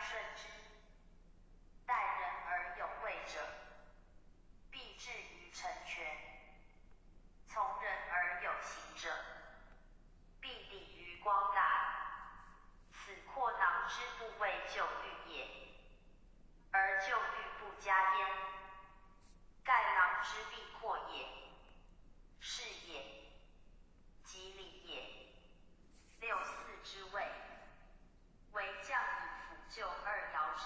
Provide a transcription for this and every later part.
顺之。待人而有位者，必至于成全；从人而有行者，必抵于光大。此阔囊之不为就虑也，而就虑不加焉，盖囊之必阔也。是也，即礼也。六四之谓，为将以辅救二爻之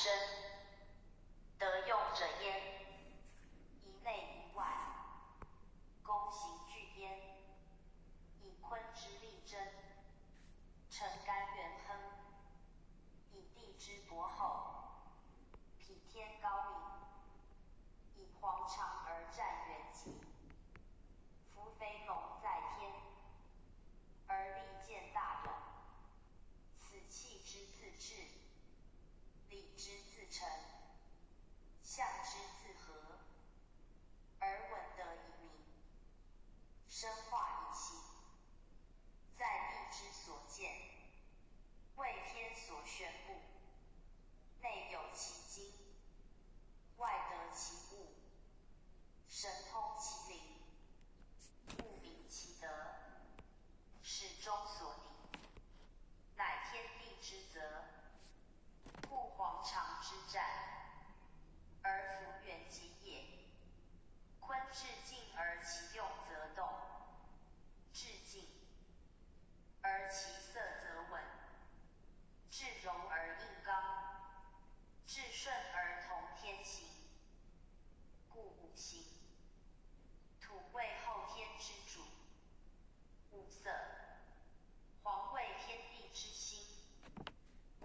生，得用者焉，以内以外，躬行俱焉，以坤之力争，成干元亨，以地之薄厚，匹天高明，以黄长而战元吉，夫飞龙在天，而利见大勇，此气之自治，理之自成，象之自合，而稳得以明，生化以形，在地之所见，为天所宣布，内有其精，外得其物，神通其灵，物秉其德，始终所凝，乃天地之责。故黄长之战，而弗元吉也。坤至静而其用则动，至静而其色则稳，至柔而应刚，至顺而同天行。故五行，土为后天之主，五色，黄为天地之心，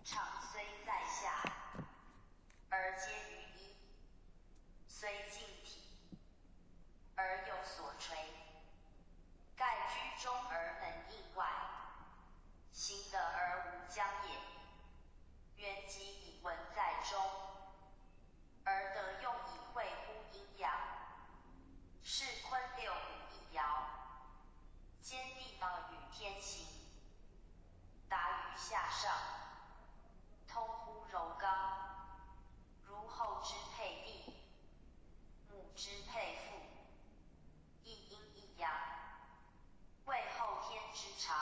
常虽在下，而皆于一，虽静体，而有所垂，盖居中而能应外，行得而无疆也。元吉以文在中，而得用以会乎阴阳，是坤六五一爻，兼地与天行，达于下上，通乎柔刚，如后之配地，母之配父，一阴一阳，为后天之常。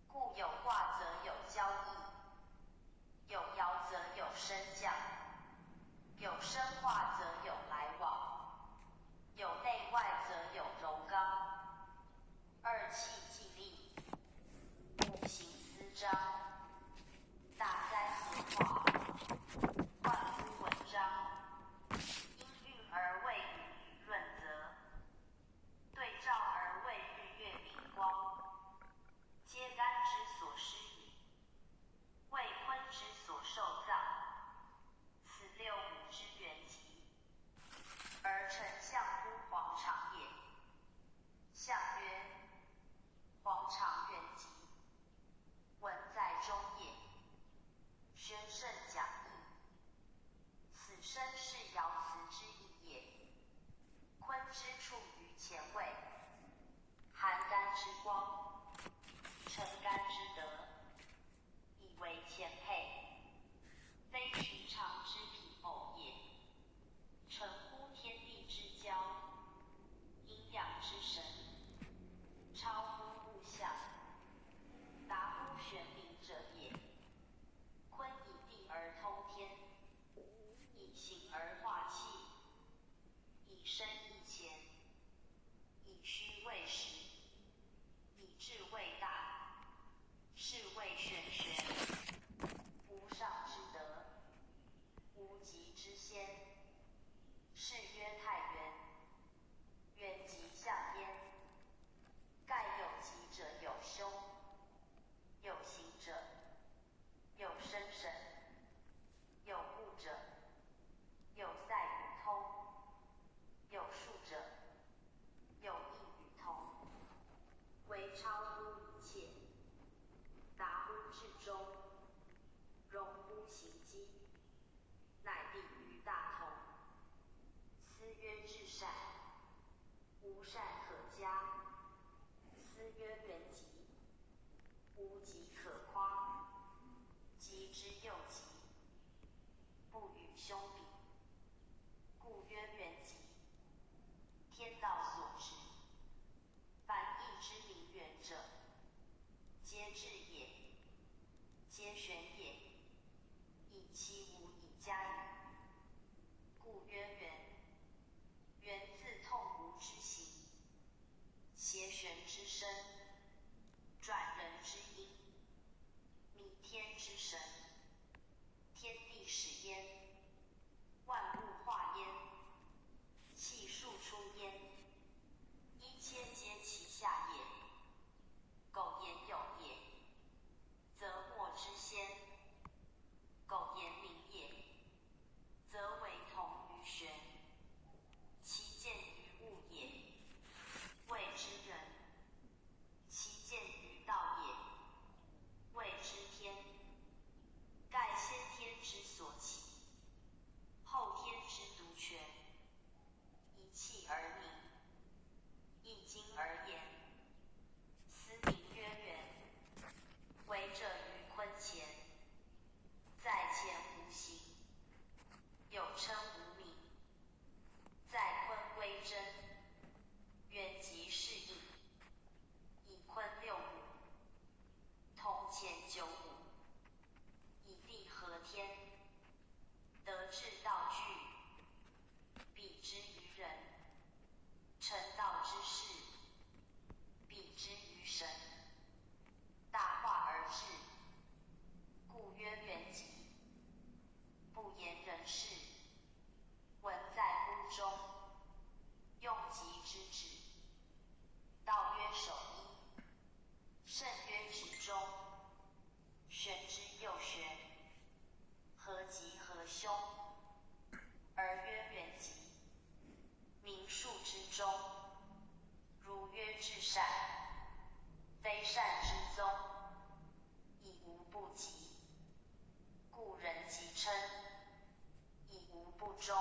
故有卦则有交易，有爻则有升降，有生化则有来往，有内外则有柔刚，二气既立，五行司章，大灾合化，万夫文章，因运而未雨润泽，对照而未日月明光，皆干之所施也，为坤之所受葬，此六五之元吉，而丞相乎黄长也。象曰：黄长元吉，文在中也，宣圣讲义，此生是爻辞之意也。坤之处于前位，含干之光，成干之德，以为前配，非寻常之品偶也。成乎天地之交，阴阳之神，超乎物象，达乎玄冥者也。坤以地而通天，以形而化气，以生易乾，以虚为实，以智为大，是谓玄玄。无上之德，无极之先，是曰太元。元吉象焉，盖有吉者有凶，有刑者，有生神，有故者，有赛与通，有数者，有异与同，为超乎一切，达乎至中，融乎行机，乃立于大同。斯曰至善，无善可嘉；斯曰元吉，无吉可夸。吉之又吉，不与凶比，故曰元吉。天道所执，凡易之名媛者，皆智也，皆玄也，以其无以加与，故曰元。元自痛无之形，邪玄之身，转人之阴，弥天之神，天地始中，如曰至善，非善之宗，亦无不及。故人即称，亦无不忠。